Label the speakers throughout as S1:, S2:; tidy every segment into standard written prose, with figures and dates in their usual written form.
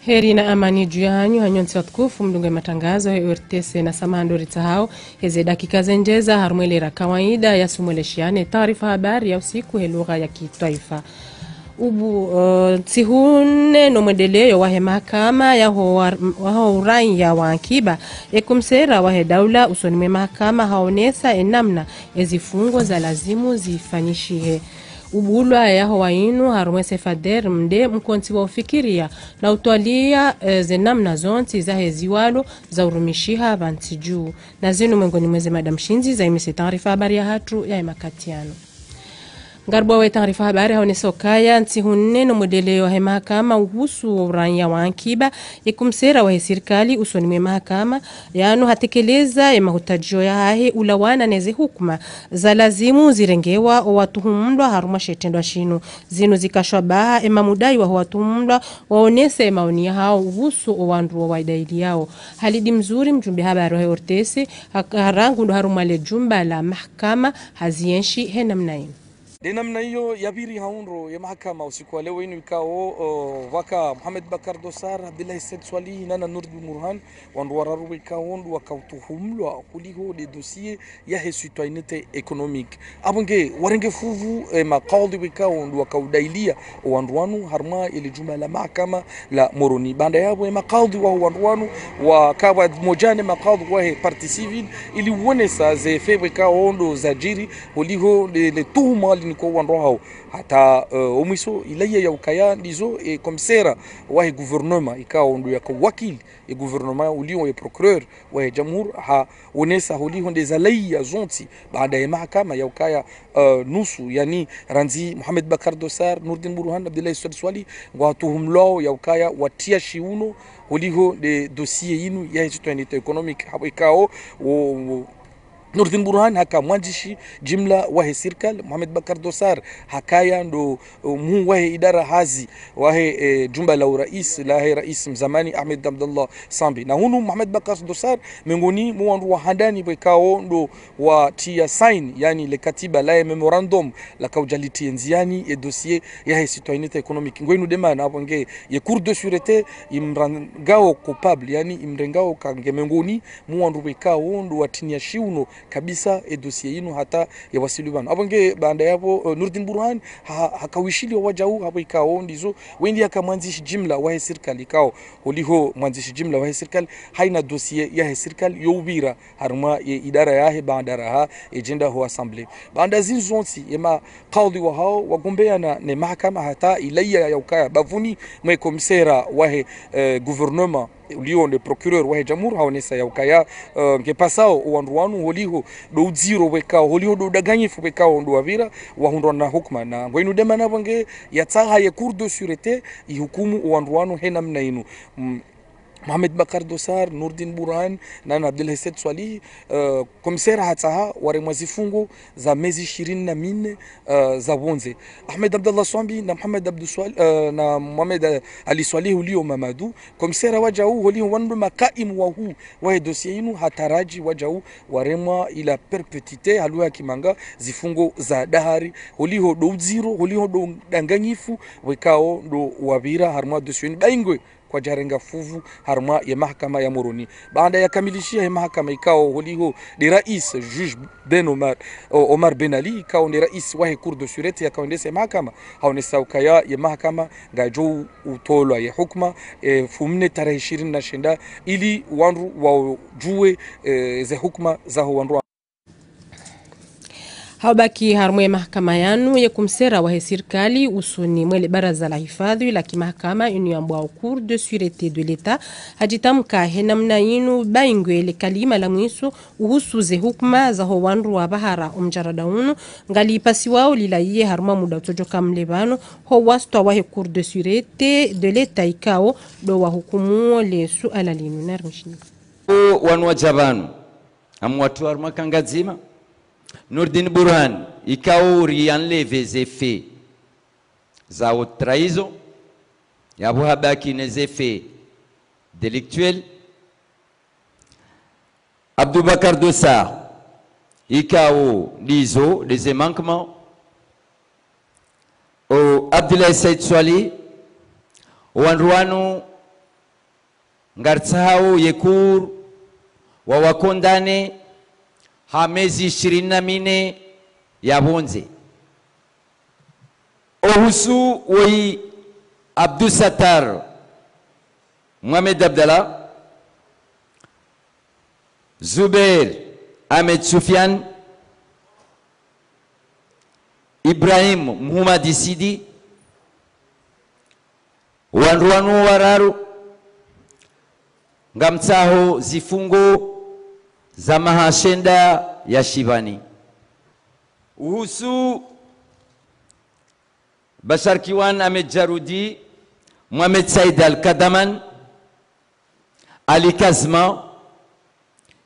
S1: Heri na amani juu yanyu hanyonsi watukufu mdunge matangazo ya urtese na samando ritahao heze dakika zenjeza harumwelera kawaida ya sumweleshiane taarifa habari ya usiku he lugha ya kitaifa. Tihune no mwendeleo wahe mahakama ya urai ya wankiba kumsera wahe daula usoni mahakama haonesa enamna ezifungo za lazimu zifanyishihe. Ubulwa ya wainu harumwese fader mde mkonti wa ufikiria na utualia zenamna zonti za heziwalo za urumishiha vanti juu. Na zinu mwengoni mweze Madam Shinzi za imisi taarifa habari ya hatu ya imakatiano. Ngarbo wa taarifa habari haonesokaya ntihune no modeleo he mahakama uhusu urania wa ankiba kumsera wa serikali usoni mwe mahakama yanu hatekeleza mahutajio ya hahe ulawana neze hukuma za lazimu zirengewa watuhumlwa haruma shetendwa shinu zinu zikashwa baha mudai wa watuhumlwa waonese maoni hao uhusu owandu wa idaili yao. Halidi mzuri mjumbe habari wa ortese harangu ndo haruma le jumba la mahakama hazienshi he namnaini.
S2: Namna hiyo yabiri haunro ya mahakama usiku wa leo inu ikao waka Muhammad Bakar Dosar, Abdullah Said Swalih nana Nurdin Burhan wandu wararu ikao ndu wakautuhumlwa kuliho de dossier ya he citoyenneté économique abunge warenge fuvu maqadi ikao ndu wakaudailia wandu wanu harma ile jumla la mahakama la Moroni banda yabo maqadi wa wandu wanu wakawa mojane maqadi wa he partie civile ili wonesa ze febe ikao ndu zajiri kuliho le tuhuma kwa wanrohao hata omiso ilaya ya ukaya ndizo komisera wa gouvernement ikao ndu yakawakili gouvernement ulio procureur wa jamhur ha onesa ulio ndezalaya zonti baada ya mahakama ya ukaya nusu yani ranzi Muhammad Bakar Dosar, Nurdin Burhan, Abdullah Said Swalih watuhumlao ya ukaya watia shiuno ulio de dossier inu ya citoyenneté économique ikao Nurdin Burhan haka mwanjishi jimla wahe serikali Muhammad Bakar Dosar hakaya ndo wahe idara hazi wahe jumba la urais la he rais mzamani Ahmed Abdullah Sambi na hunu Muhammad Bakar Dosar mengoni mwandu wa handani bekao ndo watia sign yani le katiba la memorandum la kaujaliti nziani e dossier ya he citoyenneté économique ngoinu demana hapo nge ye cour de sûreté imrangao coupable yani imrengao kange mengoni mwandu bekao ndo watinia shiuno kabisa dossier inu hata ya wasilubano abonge banda yapo Nurdin Burhan hakawishili wajau hapo ikao ndizo wendi akamwanzishi jimla wa serikali ikao uliho mwanzishi jimla wa serikali haina dossier ya serikali yobira harma idara yahe bandara ha agenda ho assembly banda zinzonsi yema qadi wa hao wagombea na mahakama hata ilaya ya ukaya bavuni mwe komisera wa gouvernement ulio le procureur wa jamhur haonesa ya ukaya ngepasao wandu wanu holiho do zero wekao holiho do daganyifu wekao ndo wavira wahundwa na hukuma na ngoinu demana bange yatsaha ya cour de sûreté ihukumu wandu wanu hena mna inu Muhammad Bakar Dosar, Nurdin Burhan na Abdullah Said Swalih komisera hataha ware mwazifungo za mezi 24 za bonze Ahmed Abdullah Sambi na Muhammad Abdul Swalih na Muhammad Ali Swalih ulio Mamadu komisera wajau ulio wandu makaimu wa huu wa dossier inu hataraji wajau waremwa ila perpetuité haluya kimanga zifungo za dahari ulio do zero ulio do danganyifu wekao do wabira harma dossier baingwe kwa jarenga fuvu harma ya mahakama ya Moroni baada ya kamilishia ya mahakama ikao holiho de rais juge Ben Omar Ben Ali ikao ni rais wa cour de sûreté yakaondesa mahakama haonesa ukaya ya mahakama ngajo utolwa ya hukma fumne tarehe 29 ili wandu wajue ze hukma za wandu
S1: Habaki harumwe mahakama yanu ya kumsera wa serikali usuni mwele baraza la hifadhi la kimahakama inu au cour de sûreté de l'État hajitamka henamna inu baingwe le kalima la mwisu uhusu ze hukma za wandu wa bahara umjarada unu ngali pasi wao lilaiye haruma muda utojoka mlebano ho wastwa wa cour de sûreté de l'État ikao do wa hukumu le suala linu narmshini
S3: wanwa jabanu amwatu haruma kangazima Nurdin Burhan ikao rianleve les effets za haute trahison yabo habaki les effets délictuels Abdou Bakar Dosar ikao lizo les manquements Abdullah Said Swalih wanruanu ngartsahau yekur wa wakondane hamezi 24 ya bonze ohusu woi Abdou Sattar Mohamed Abdallah Zubair Ahmed Soufiane Ibrahim Muhammad Sidi wanruanu wararu ngamtsaho zifungo za mahashenda ya Shivani uhusu Bashar Kiwan Ahmed Jarudi Mohamed Said Al-Kadaman Ali Kazma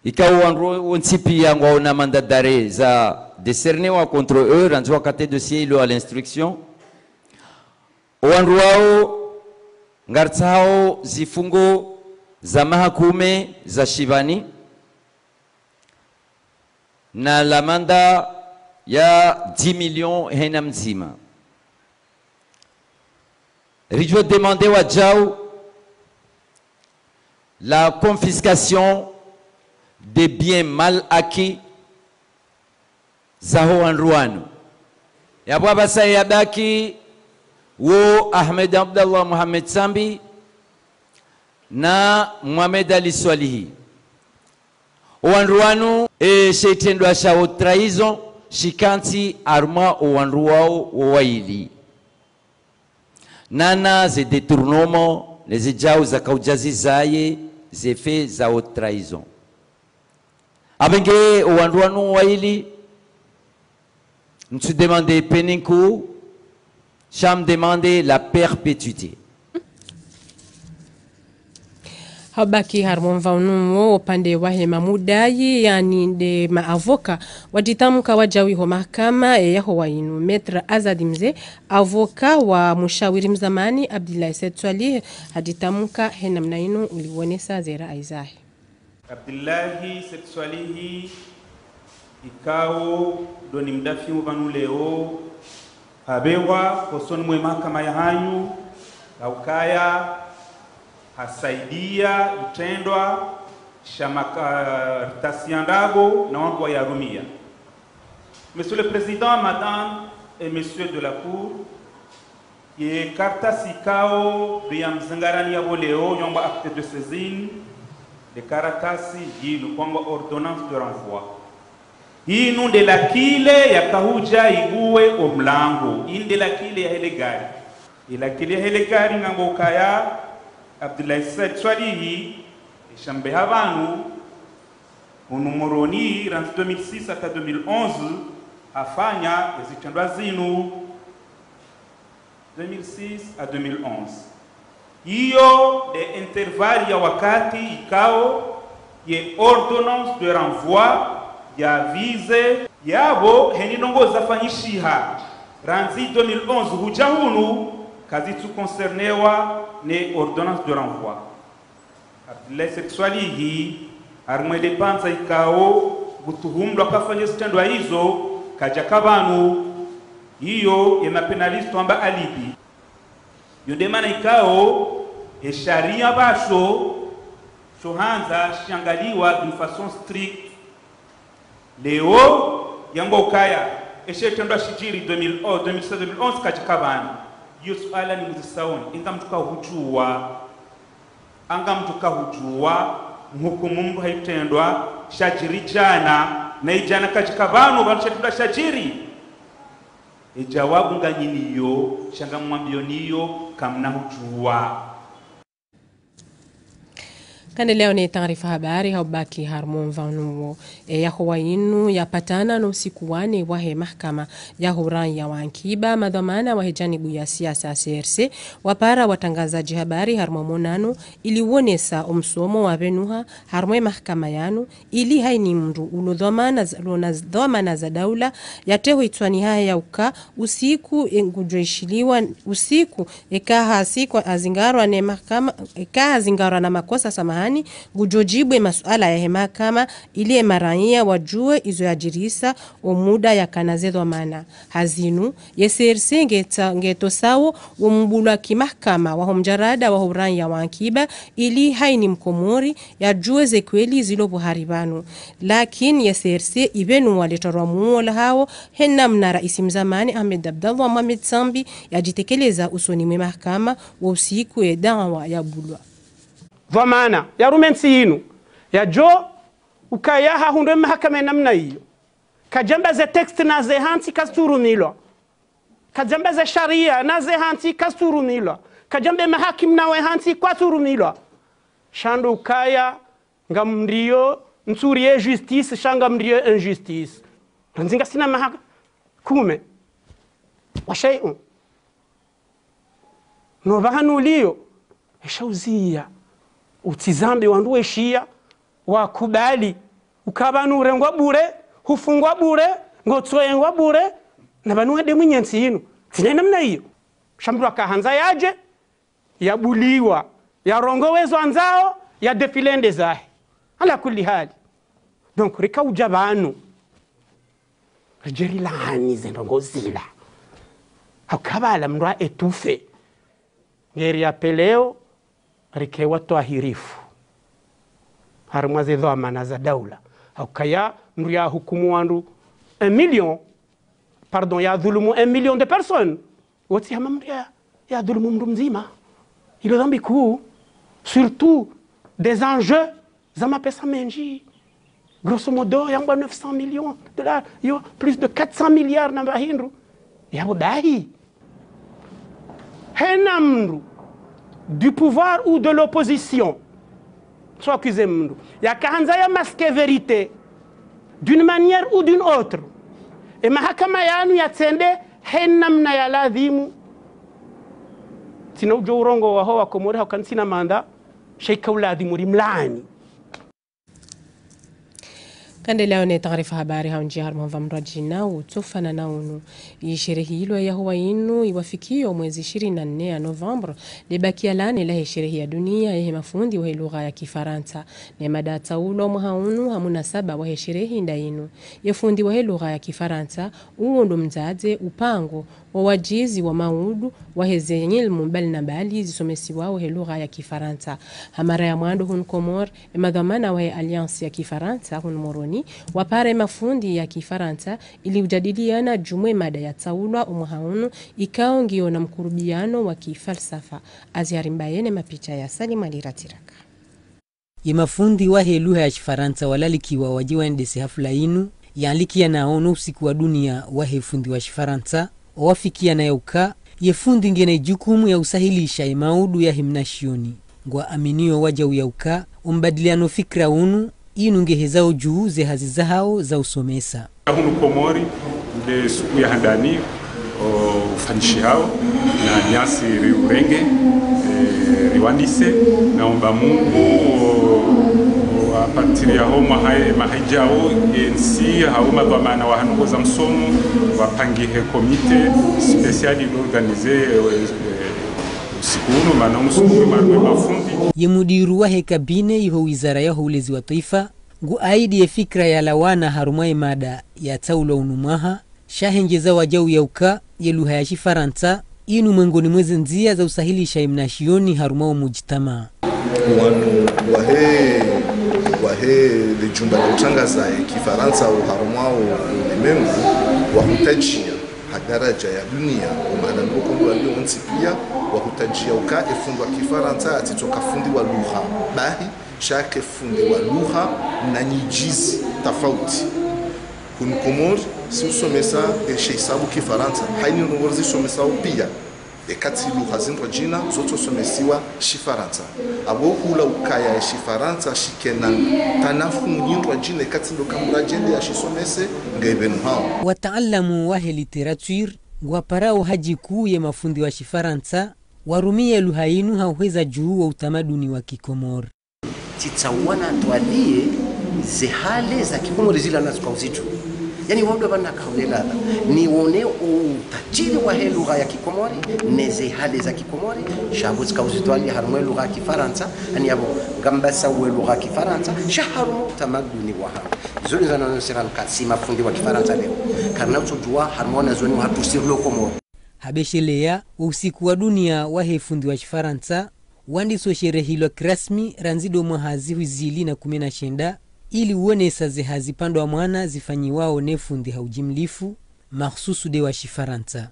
S3: ikawa onsipi yangu ona mandat d'arrêt za décerné contre eux rendu à côté dossier à l'instruction wanruao ngartsao zifungo za mahakume za Shivani na lamanda ya 10 millions hena mzima rijo demandé wa Jao la confiscation des biens mal acquis zaho anruanu ya baba sayabaki wo Ahmed Abdallah Mohamed Sambi na Mohamed Ali Swalihi wanruanu sheitendwa sha trahison shikanti arma wanruao waili nana ze détournement les ejao za kaujazi zaye ze fait za haute trahison abenge wanruanu waili nous demandons peninku cham demander la perpétuité
S1: habaki harmon vaunumo upande wa hema mudai yani de maavoka waditamka wajawi ho mahakama yaho wainu Metra Azadi Mzee avoka wa mushawiri mzamani Abdullah Said Swalih haditamka hena mnainu uliwonesa zera aizahi
S4: Abdullah Said Swalih ikao doni mdafi mvanu leo habewa kosoni mwe mahakama ya hanyu laukaya hasaidia itendwa shamakaritasiandago na wangu wa yarumia. Monsieur le Président, Madame et Monsieur de la Cour, ye kartasi kao ya mzangarani ya boleo yomba acte de saisine de karatasi yilu kwamba ordonnance de renvoi. Hii nunde la kile ya kahuja iguwe omlango, inde la kile ya helegari. Ila kile ya helegari ngango kaya Abdullah Said Swalih ishambe habanu unumoroni ran 2006 hata 2011 afanya ezitendwa zinu 2006 à 2011 hiyo de intervalle ya wakati ikao ye ordonnance de renvoi ya vise yabo heninongoza fanyishiha ranzi 2011 hujahunu kazi tu concernewa ne ordonnance de renvoi Abdullah Said Swalih armwele panza ikao gutuhumlo akafanya zitendwa hizo kaja kabanu hiyo ya penalist amba alibi yonde mana ikao sharia basho shohanza shangaliwa d'une façon stricte leo yango kaya eshetendwa shijiri 2011 kaja kabanu hiyo swala ni mzisaoni anga mtuka hujua mhukumu mtu haitendwa shajiri jana na ijana katika banu banshetendwa shajiri ijawabu nganyiniyo shanga mwambio niyo kamna hujua
S1: Kande leo ni taarifa habari haubaki harmon vanuo yaho wainu yapatana no usiku wane wahe mahakama yaho ranya wankiba madhamana wahe janibu ya siasa CRC wapara watangazaji habari harmo monano ili uonesa umsomo wa venuha harmo mahakama yanu ili haini mndu ulodhamana za daula yateho itwani haya ya uka usiku ngujoishiliwa usiku ekaha siku azingarwa ne mahakama ekaha zingarwa na makosa sama zamani gujojibwe masuala ya mahakama ili maraia wajue izoajirisa omuda ya kanazedwa mana hazinu yeserse ngetosawo umbulwa kimahakama wa mjarada wa urania wa Ankiba ili haini mkomori ya jue ze kweli zilo buharibanu lakini yeserse ibenu waletorwa muola hao henna mna raisi mzamani Ahmed Abdallah Mohamed Sambi yajitekeleza usoni mwe mahakama wa usiku ya dawa ya bulwa
S5: dhamana ya rumensi yinu ya jo ukayaha hunde mahakama namna hiyo kajamba ze text na ze hanti kasturumilwa kajamba ze sharia na ze hanti kasturumilwa kajambe mahakim na we hanti kwaturumilwa shando ukaya ngamndio nsurie justice shanga mndio injustice nzinga sina mahakama kume washay'un no bahanulio eshauzia utizambe wanduwe shia wakubali ukabanure ngwa bure hufungwa bure ngotsoengwa bure na banuwe de munyensi yinu tina namna hiyo shambu akahanza yaje yabuliwa yarongowezo anzao ya defilende zahe ala kulli hali donc rikauja banu rejeri lahani zendongozila hakabala mndwa etufe ngeri ya peleo rikewa twahirifu harimwaze dhamana za daula hakaya mndu ya hukumu wandu 1 million pardon ya dhulumu 1 million de personnes wati hama mndu ya dhulumu mndu mzima ilo dhambi kuu surtout des enjeux za mapesa menji grosso modo yangwa 900 millions de dollars yo plus de 400 milliards na bahindu yabo dahi hena mndu du pouvoir ou de l'opposition soit accusé mndu ya kahanza ya masque vérité d'une manière ou d'une autre et mahakama yanu yatsende hena mna ya ladhimu tina ujo urongo wa hoa komori haukansina manda sheika uladhimu rimlani
S1: Kandelea ne taarifa habari haunji harma vamrajina utofana naunu sherehe hilo ya huwa inu iwafikio mwezi 24 ya November libakia lane la sherehe ya dunia ya mafundi wa lugha ya Kifaransa ne madata ulo mhaunu hamuna saba wa sherehe ndainu ya fundi wa lugha ya Kifaransa uondo mzaze upango wa wajizi wa maudu wa hezenyil mbali na bali zisomesi wao lugha ya Kifaransa hamara ya mwando hun Komor madhamana wa alliance ya Kifaransa hun Moroni wapare mafundi ya Kifaransa ili ujadiliana jumwe mada ya taulwa umuhaunu ikao ngio na mkurubiano wa kifalsafa aziarimbayene mapicha ya Salim Aliratiraka
S6: ya mafundi wa lugha ya Kifaransa walalikiwa wajiwa ndese hafla inu yalikia naono usiku wa dunia wa fundi wa Kifaransa wafikia na yauka yefundi ngene jukumu ya usahilisha maudu ya himnashioni ngwa aminio waja uyauka umbadiliano fikra unu inu ngehezao juu ze haziza hao za usomesa
S7: hunu Komori de suku ya handani ufanishi hao na nyasi riurenge riwanise na omba Mungu wapatiri ya homa mahajao yensi hao madhamana wa hanuko za msomo wapangihe komite speciali organize sikunu mana msukume marwe mafundi
S6: yemudiru wa kabine iho wizara ya ulezi wa taifa ngu aidi ya fikra ya lawana harumai mada ya taulo unumaha shahengeza wajau ya uka ya lugha ya Kifaransa inu mwengoni mwezi nzia za usahilisha imnashioni harumao mujitama
S8: wanu wahe lijumba la utangaza ya Kifaransa uharumao ulimengu wahutajia hadaraja ya dunia umana nuko walio onsi pia wahutajia uka efundi wa Kifaransa atitoka fundi wa lugha bahi shake fundi wa lugha na nyijizi tofauti kun Komor si usomesa eshesabu Kifaransa haini nungorzi somesa pia ekati lugha zindwa jina zoto somesiwa Kifaransa abo kula ukaya ya Kifaransa shikena tanafu nyindwa jina ekati ndo kamurajende ya shisomese ngaibenu hao
S6: wataalamu wa literature waparao haji kuu ya mafundi wa Kifaransa warumie lugha yenu hauweza juu wa utamaduni wa Kikomor
S9: titsawana twalie zehale za Kikomori zila nazo kwa uzito yani wao bana kaulela ni wone utajiri wa lugha ya Kikomori neze hali za Kikomori shabuzi kauzitwali harumwe lugha ya Kifaransa ani yabo gambasa wa lugha ya Kifaransa shaharumu tamaduni wa ha zoni zana nsiran kasima fundi wa Kifaransa leo karna utujua harmona zoni wa tusirlo Komoro
S6: habeshelea usiku wa dunia wa fundi wa Kifaransa wandi so sherehilo rasmi ranzido mwahazi huzili na 19 ili uonesa zehazi pando wa mwana zifanyiwao ne fundi haujimlifu mahsusu de wa Kifaransa.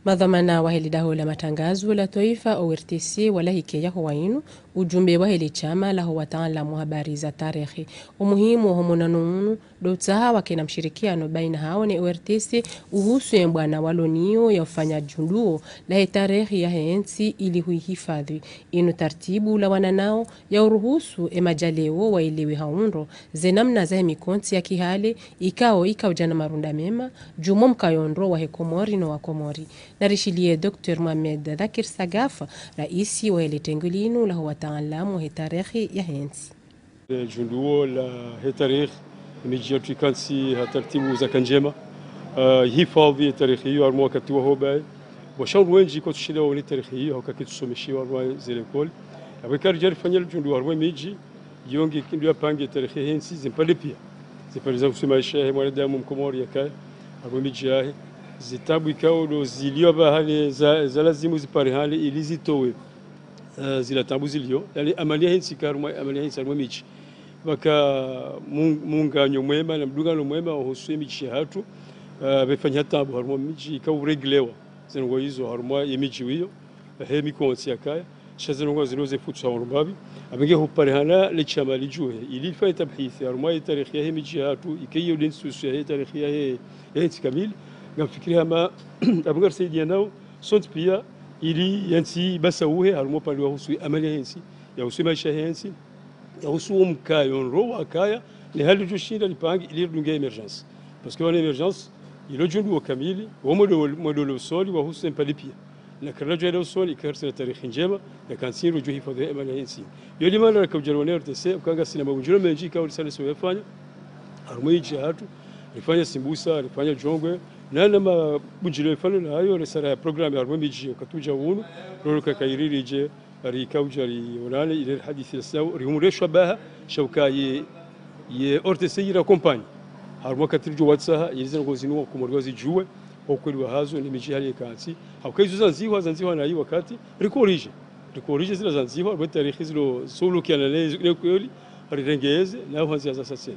S1: Madhamana wa hili daho la matangazo la taifa ORTC wala hikeya huwainu ujumbe wa hili chama la wataalamu habari za tarehe umuhimu wa homonanunu dotsaha wakina mshirikiano baina hao ni ORTC uhusu ya mbwana walonio ya ufanya junduo la tarehe ya hensi ili huihifadhi inu tartibu la wananao ya uruhusu emajaleo wa iliwi haundo zenamna za mikonti ya kihale ikao jana marunda mema jumo mkayondro wa Komori no wa Komori. Narishilie Dr. Mohamed Dhakir Sagafa raisi wa ile tengulinu la wataalamu wa tarehe ya hensi
S10: junduo la tarehe imejia tukansi hatartibu za kanjema hifadhi tarehe hiyo armo wakati wa hobai washauri wengi kwa tushida wa tarehe hiyo hakakitusomeshiwa armo zile koli abekari jari fanya junduo armo miji yongi kindu yapange tarehe hensi zimpale pia zipaliza kusema shehe mwanadamu Mkomori yakaya armo miji yahe zitabu ikao do zilio bahali za lazimu zipare hali ili zitowe zila tabu zilio yani amalia hensi karma amalia hensi armo miji baka munganyo mwema na mdungano mwema wahusu miji hatu befanya tabu harmo miji ikao reglewa zengo hizo harmo miji wiyo hemi konsi yakaya shazengo ziloze futsa urbabi abenge hupare hana lechama lijue ili fa tabhith harmo tarikhi ya miji hatu ikiyo linsusu ya tarikhi ya hensi kamili ngafikiria ma abungar saidia nao sont pia ili yansi basauhe harmo pali wahusu amalia hensi ya husu maisha hensi ya husu mkayo roa kaya ni hali tushinda lipangi ili dunga emergence parce que en emergence ilo jundu kamili wa modelo soli wa husu mpali pia na kala jelo soli ikarsa tarikhi njema na kansiru juhi fadhi amalia hensi yoli mala ka jarone RTC ukanga sinema bujiro menji ka ulisale so yafanya harmo hatu alifanya simbusa alifanya jongwe nana ma bujiro ifalo na hayo resara ya program ya harmo miji katuja wunu rolo kairiri je rikauja ونالي إلى الحديث السو ريموري شبه شوكا ي أرتسيرا كومباني هرمو كترجو واتسها يزن غوزينو كومورغوزي جوا أو كل وهذا نمشي هالي كانسي أو كيزو زنزيوا ناي وقتي ريكوريجي زي زنزيوا بالتاريخ زلو سولو كان لي رينجيز ناو هنزي أساسين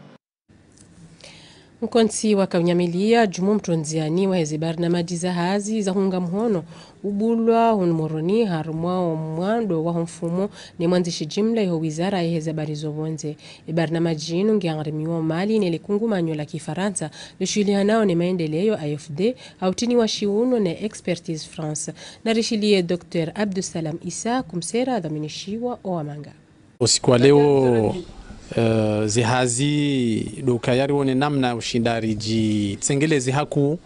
S1: Mkonsi wa kaunyamilia jumu mtonziani wa hezi barnamaji za hazi za hunga mhono ubulwa hunmoroni harumwa mwando wa mfumo ni mwanzishi jimla ya wizara ya hezi barizo vonze. Barnamaji inu ngiangarimiwa mali ni likungumanyo la Kifaransa lishulianao ni maendeleo AFD hautini wa shiuno na Expertise France. Na rishilie Dr. Abdusalam Isa kumsera dhaminishiwa oamanga.
S11: Usiku wa leo zihazi dokayari wone namna ushindari ji tsengelezi haku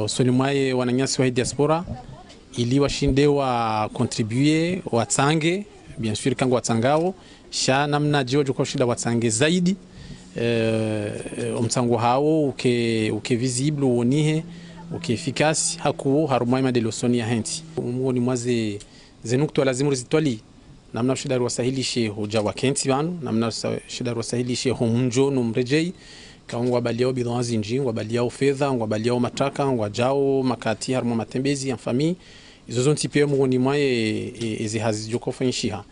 S11: solimwaye wananyasi wa diaspora ili washinde wa contribuer watsange bien sûr kango watsangao sha namna jojo kwa shida watsange zaidi omtsango hao uke visible wonihe uke efficace haku harumai madelo sonia henti umoni mwaze zenukto lazimu rizitwali namna shida wasahilishe hoja wa kenti banu namna shida wasahilishe homunjo no mrejei kaungwa baliao bidhanzi nji wabaliao fedha wabaliao mataka wajao makati harmo matembezi ya famille izo zonti pia mungoni mwaye ezihazi joko fanishiha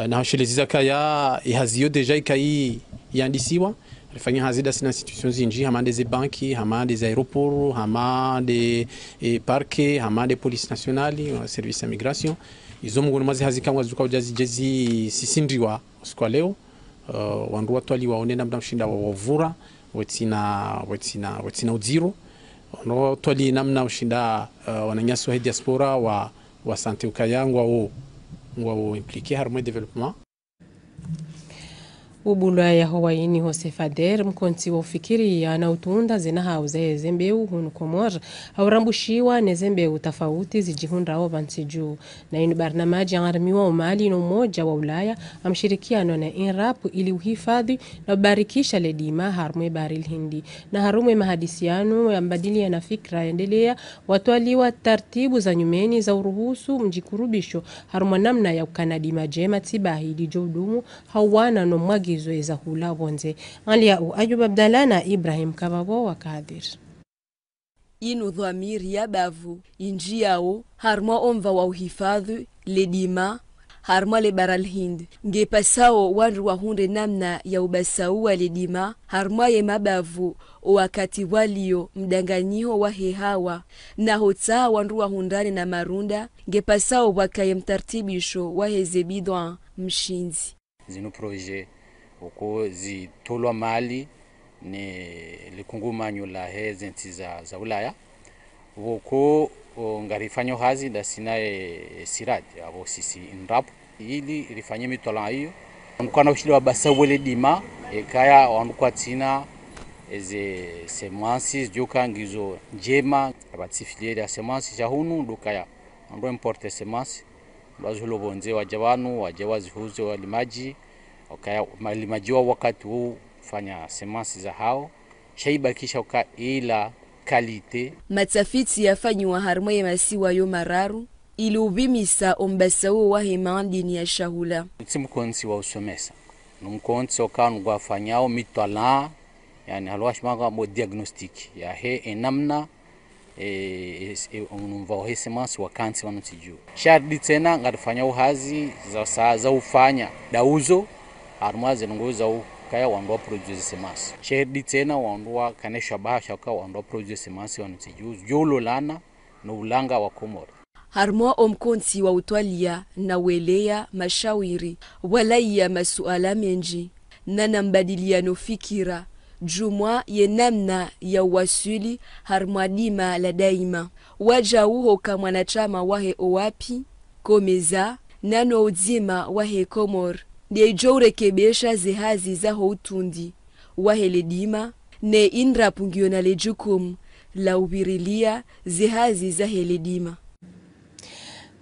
S11: na hasheleziza kaya ehaziyo deja ikai yandisiwa rifanya hazida sina institutions nji hamande ze banki hamande ze aeroport hamande parke hamande police nationale service ya migration izo mungoni mwazi hazikangwa zuka ujazi jezi sisindriwa usiku leo wandu watwali waonena mda mshinda wa wavura wetina uziro no twali namna ushinda wananyasi wa diaspora wa sante ukayangwa ngwa impliqué harmo development
S1: ubulwa ya Hawaii Hosefader mkonti wa ufikiria na utunda zina hauze zembeu hunu komor haurambushiwa nezembeu tofauti zijihunda au vansiju na inu barnamaji angarmiwa umali no moja wa Ulaya amshirikiano na INRAP ili uhifadhi na ubarikisha ledima harumwe baril hindi na harumwe mahadisiano ya mbadili na fikra endelea watwaliwa tartibu za nyumeni za uruhusu mjikurubisho harumwa namna ya ukanadi majema tibahi dijodumu hawana no magizo eza hula bonze alia u Ayub Abdalla na Ibrahim Kababo wa Kadir
S12: inu dhamiri ya bavu inji yao harma omva wa uhifadhi ledima harma le baral hind nge pasao wanru wa hunde namna ya ubasau wa ledima harma ye mabavu wakati walio mdanganyiho wa hehawa na hota wanru wa hundane na marunda nge pasao wakaye mtartibisho wa hezebidwa mshinzi
S13: zinu proje uko zitolwa mali ne likungumanyo la hezenti za Ulaya uko ngarifanyo hazi dasinae sirad abo sisi INRAP ili rifanye mitola hiyo mkana ushili wa basa wele dima kaya wanukwa tina eze semansi joka ngizo njema abatifiliere ya semansi jahunu ndukaya ando importe semansi bazulo bonze wajawanu wajawazi huzo walimaji okaya malimajiwa wakati huu fanya semansi za hao shaibakisha uka ila kalite
S12: matafiti yafanywa harma ya masiwa yo mararu ili ubimisa ombasao wa hemandini ya shahula
S13: mkonsi wa usomesa mkonsi okanu gwafanyao mitwala yani halwashmanga mo diagnostic ya he enamna unumva he semansi wa kansi wanutiju shardi tena ngarifanya uhazi za ufanya dauzo harmaze ngoza kaya wandwa produce semansi shardi tena wandwa kanesha bahasha kwa wandwa produce semansi wanutiju jolo lana no ulanga wa Komoro
S12: harmo omkonti wa utwalia na welea mashawiri wala ya masuala menji na nambadiliano fikira jumwa ye namna ya wasuli harmwadima la daima waja uho kama mwanachama wahe owapi komeza nano udzima wahe Komor ndiye jourekebesha zehazi za utundi wahe ledima ne INRAP ngio na lejukum la ubirilia zehazi za heledima.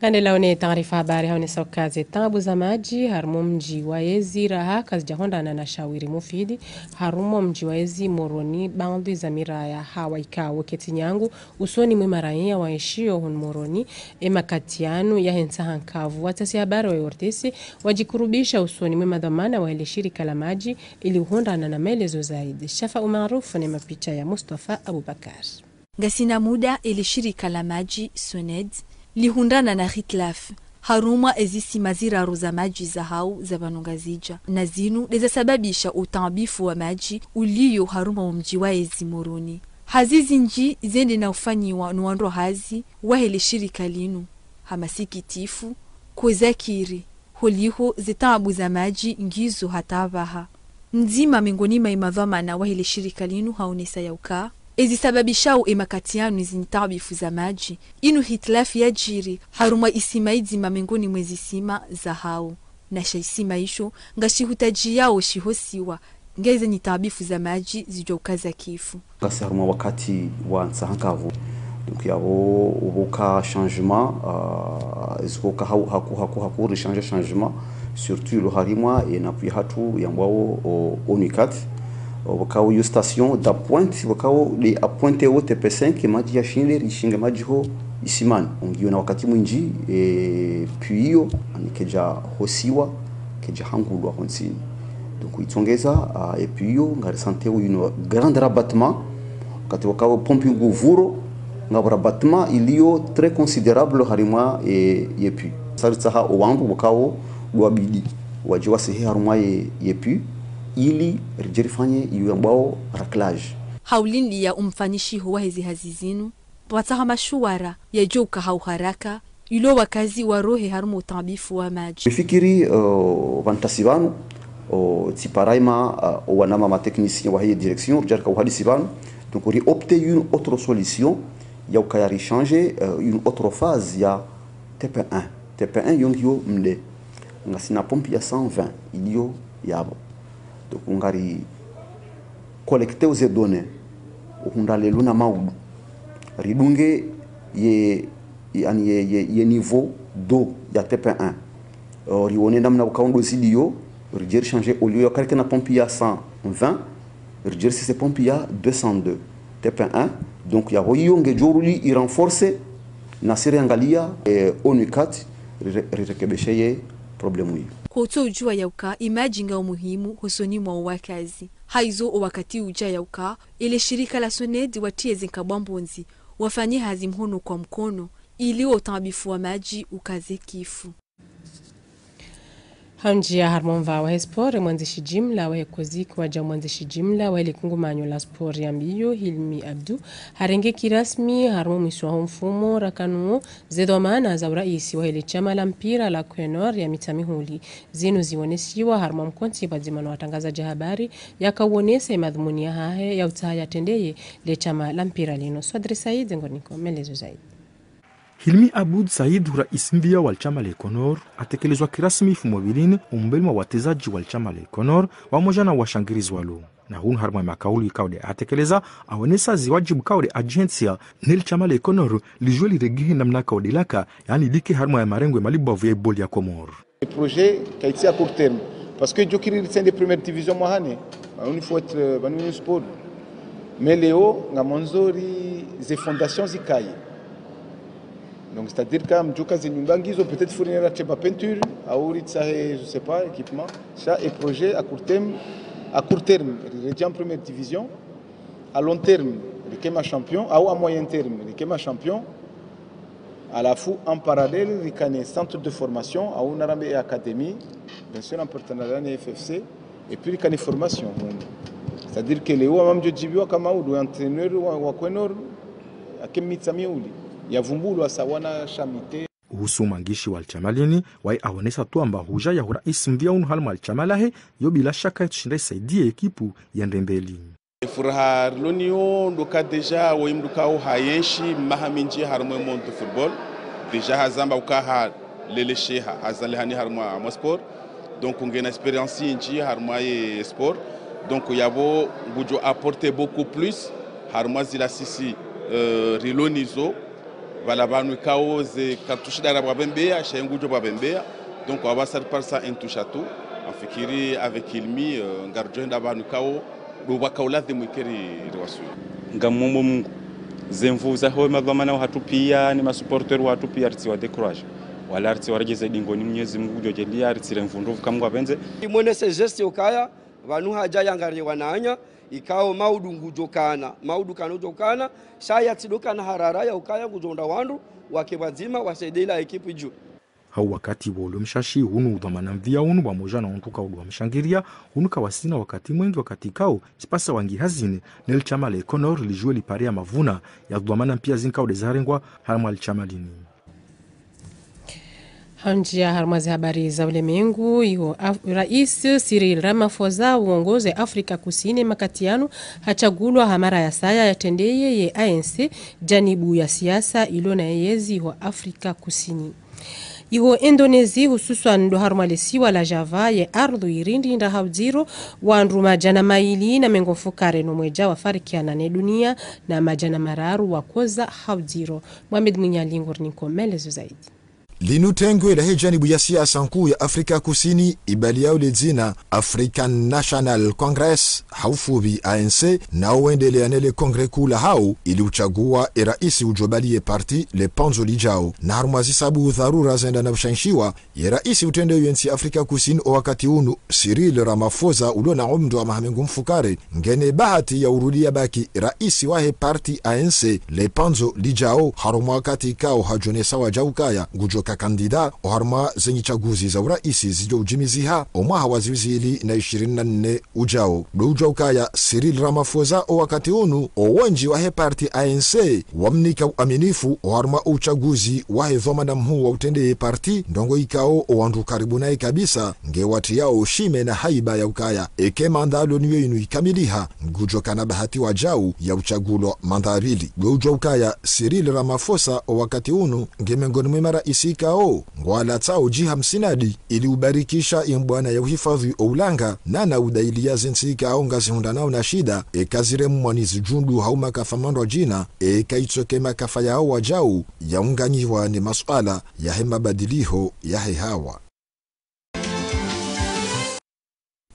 S1: Kandela one taarifa habari haone sokaze tabu za maji harumo mji wa Ezi raha kazijahonda na shawiri mufidi harumo mji wa Ezi moroni bandi za miraya hawa ikawo ketinyangu usoni mwimaraya wa ishio hun moroni emakatianu ya hensa hankavu watasi habari wa yortesi wajikurubisha usoni mwimadhamana wa ile shirika la maji ili uhonda na maelezo zaidi shafa umarufu ni mapicha ya Mustafa Abubakar
S14: Gasina muda ili shirika la maji SONED lihundana na hitlaf haruma ezisi mazira roza maji za hau za banongazija na zinu leza sababisha utambifu wa maji ulio haruma wa mji wa Ezi moroni hazizi nji zende na ufanyiwa nuandro hazi wahele shirika linu hamasikitifu kwezakiri holiho zitabu za maji ngizo hatabaha nzima mingoni maimadhama na wahele shirika linu haonesa yauka ezi sababishao emakatianu zinitabifu za maji inu hitlafi ya jiri haruma isimaidi mamengoni mwezi sima za hao na shaisima isho ngashi hutaji yao shihosiwa ngeze nitabifu za maji zijoukaza kifu
S15: ngasi haruma wakati wa nsahankavu donc yao uboka changement eskoka haku changement surtout le harimwa enapi hatu yambao onikat wakao yo station da pointe wakao de a pointe au TP5 maji ya shinde rishinge maji ho isimani ongio na wakati mwinji puis anikeja hosiwa keja hangulwa honsini donc itongeza et puis yo ngari santé une grande rabattement wakati wakao pumping vuro ngabra rabattement ilio très considérable harima et puis saritsaha owangu wakao wabidi wajiwa sehe harima et puis ili rijirifanye yuambao raklage
S14: haulindi ya umfanishi huwa hizi hazizinu wataha mashuwara ya joka hau haraka ilo wakazi wa rohe harumu utambifu wa maji
S15: fikiri vantasivanu tiparaima wanama ma technicien wa hii direction jarka uhadisivanu donc on opté une autre solution ya ukayari changer une autre phase ya TP1 yongio mle ngasina pompe ya 120 ilio yabo donc ngari collecter ces données uhundale luna maudu ridunge ye niveau d'eau ya TP1 rione namna ukaundo sidio rijer changer au lieu ya na pompe ya 120 rijer si pompe ya 202 TP1 donc ya hoyonge joruli i renforcer na siri angalia onukat rirekebeshe problemu hiyo
S14: koto ujua yauka imajinga umuhimu hosoni mwa wakazi haizo wakati uja yauka ile shirika la SONED watie zinkabambonzi wafanye hazi mhono kwa mkono ili utambifu wa maji ukaze kifu.
S1: Hanjia harmonva wa sport mwanzishi jimla wa koziki waja mwanzishi jimla wa ile kungumanyo la sport ya mbio Hilmi Abdu harenge kirasmi harmo miswa mfumo rakanu zedomana za uraisi wa ile chama la mpira la Kwenor ya mitamihuli zinu zionesiwa harmo mkonti bazimano watangazaji habari yakawonese madhumuni ya hahe ya utaya tendeye le chama la mpira lino. Swadri Said ngoniko melezo zaidi.
S16: Hilmi Abud Said rais mpya wa chama la Kwenor atekelezwa kirasmi fumobilini umbeli wa watezaji wa chama la Kwenor pamoja na washangirizi walo na hunu harma makauli kaude atekeleza awenesa ziwajibu kaude agensia nil chama la Kwenor lijue liregihi namna kaude laka yani like harma ya marengwe malibu ya boli ya Komor.
S17: Le projet kaiti à court terme parce que jokiri c'est des premières divisions mohane il faut être banu sport mais leo ngamonzori ze fondations zikai. Donc c'est-à-dire que mjuka zinyumbangizo peut-être fournir la peinture auri tsahe je sais pas équipement ça est projet à court terme il en première division à long terme le Kema champion ou à moyen terme le Kema champion à la fois en parallèle il y a centre de formation à une arambe académie bien sûr en partenariat avec FFC et puis il y a une formation c'est-à-dire que les même de Djibouti comme ou entraîneur wa Kwenor akemitsamiuli ya vumbulu asawana shamite
S16: uhusu mangishi wa alchamalini wai aonesa tu amba huja ya rais mpya unu halma alchamalahe yo bila shaka tushinda saidie ekipu ya ndembeli
S18: furaha lonio ndoka deja wo imduka o hayenshi mahaminji harmo monde football deja hazamba ukaha leleshe hazale hani harmo sport donc ngena experience inji harmo ye sport donc yabo ngujo apporter beaucoup plus harmo zila sisi rilonizo balabanu kaoze katushidara babembea shengujo babembea donc on va faire par ça un touche à tout en fikiri avec Hilmi ngarjoenda banu kao do bakaula de mwikeri rwasu
S7: ngamumo Mungu zemvuza ho madhamana hatu pia ni masupporter watu pia rtsi wa décourage wala rtsi warageze dingoni Mwenyezi Mungu jojelia rtsi mvunduvu kamwa benze
S19: imone se geste ukaya banu haja yangari wananya ikao maudu ngujokana maudu kanujokana saya tidokana harara ya ukaya ngujonda wandu wakebazima wasaidila ekipu juu
S16: hau wakati wolo mshashi hunu udhamana mvia hunu pamoja na untuka udu wa mshangiria hunu kawasina wakati mwengi wakati kao sipasa wangi hazine nel chama la Kwenor lijue liparia mavuna ya udhamana mpia zinka udezarengwa harma chama lini.
S1: Hanjia harmazi habari za ulimwengu hiyo Rais Cyril Ramaphosa uongoze Afrika Kusini makatiano hachagulwa hamara ya saya yatendeye ye ANC janibu ya siasa ilo na yezi wa Afrika Kusini. Iho Indonesia hususan ndo harmalesiwa la Java ye ardhu irindi nda hauziro wandu majana maili na mengofukare no mweja wafarikiana ne dunia na majana mararu wakoza hauziro. Mohamed Munyalingur niko melezo zaidi.
S20: Linutengwe la hejanibu ya siasa nkuu ya Afrika Kusini ibaliao ledzina African National Congress haufubi ANC na uendelea nele kongre kula hau ili uchagua iraisi ujobalie parti le panzo lijao na harumazi sabu dharura zenda na ushanshiwa iraisi utende UNC Afrika Kusini o wakati unu Cyril Ramaphosa ulona umdu wa mahamengu mfukare ngene bahati ya urudia baki iraisi wahe parti ANC le panzo lijao haruma wakati kao hajonesa wajaukaya gujo kandida oharma zenye chaguzi za uraisi zijo ujimiziha omwaha waziwizili na 24 ujao doujwa ukaya Cyril Ramaphosa o wakati unu owanji wahe parti ANC wamnika uaminifu oharma uchaguzi wahe dhomana mhu wa utende parti ndongo ikao owandu karibu nae kabisa nge wati yao shime na haiba ya ukaya eke mandalo niwe inu ikamiliha ngujo kana bahati wajau ya uchagulo mandhabili doujwa ukaya Cyril Ramaphosa o wakati unu nge mengoni mwema raisi ikao ngwala tao G50 ili ubarikisha imbwana ya uhifadhi oulanga nana udailia zinsi ikao ngazihunda nao na shida ekazire mwanizi jundu hauma kafamandwa jina ekaitsoke makafa yao wajau yaunganyiwa ni masuala ya mabadiliho ya hehawa.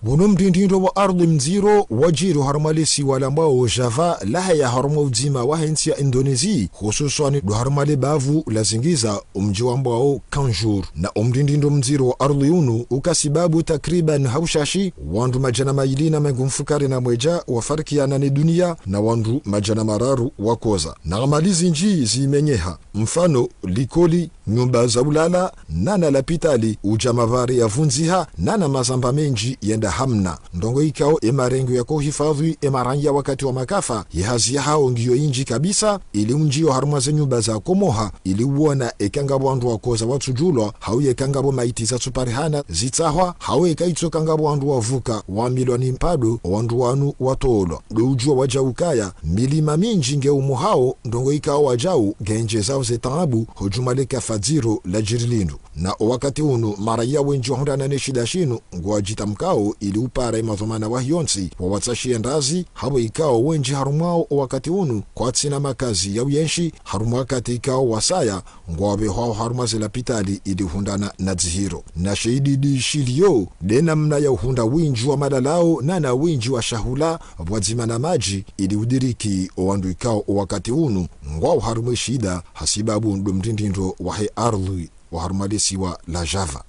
S20: Buno mdindindo wa ardhi mziro wajiru harmalisi walambao Java laha ya harma uzima wa hensi ya Indonesi hususani do harmale bavu lazingiza umji wambao Kanjur na mdindindo mziro wa ardhi unu ukasibabu takriban haushashi wandu majana mailina mengumfukari na mweja wafariki ya nane dunia na wandu majana mararu wakoza na amalizi nji zimenyeha mfano likoli nyumba za ulala nana lapitali ujamavari ya vunziha nana mazamba menji yenda hamna ndongo ikao emarengo ya kuhifadhi emarangia wakati wa makafa yehazi ya hao ngiyo inji kabisa ili unjio haruma za nyumba za komoha ili uona ekangabo wandu wakoza watujulwa hau ekangabo maiti za tuparihana zitahwa hau ekaitso kangabo wandu wavuka wa miloni mpado wandu wanu watolo do ujua wajaukaya milima minji nge umuhao ndongo ikao wajau genje zao zetaabu hojumaleka fadziro la jirilindu na wakati unu maraya wenji wa hunda nane shida shinu nguwajita mkao ili upara imazomana wa hionsi wa watsashi endazi habo ikao wenji harumwao wakati unu kwa tsina makazi ya uyenshi harumu wakati ikao wasaya nguwabe hao harumazi la pitali ili hundana na dzihiro na shahidi di shilio dena mna ya uhunda winji wa madalao na winji wa shahula wadzima na maji ili udiriki owandu ikao wakati unu nguwao harumu shida hasibabu ndo mdindindo wa he ardhi wa harumalisi wa la Java.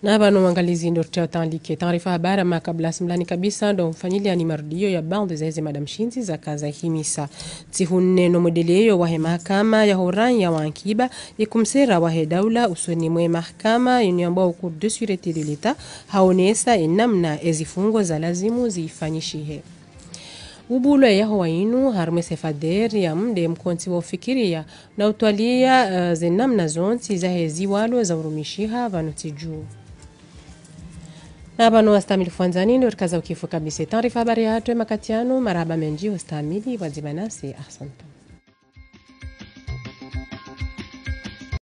S1: Na bano mwangalizi ndo tutawalike taarifa habari makabla simlani kabisa ndo mfanyilia ni marudio ya bande za hizi madam shinzi za kaza himisa tihunne no modeleyo wa mahakama ya horan ya wankiba ikumsera wa daula usoni mwe mahakama yanyambao ku de sûreté de l'état haonesa enamna ezifungo za lazimu zifanyishihe ubulo yaho wainu harme sefader ya mde mkonti wa ufikiria na utwalia zenamna zonti za hezi walo za urumishiha vanutiju na bano wastamili fuanzani ndo rikaza ukifu kabisa taarifa habari ya hatu makatiano marahaba menji wastamili wazibanasi ahsanta.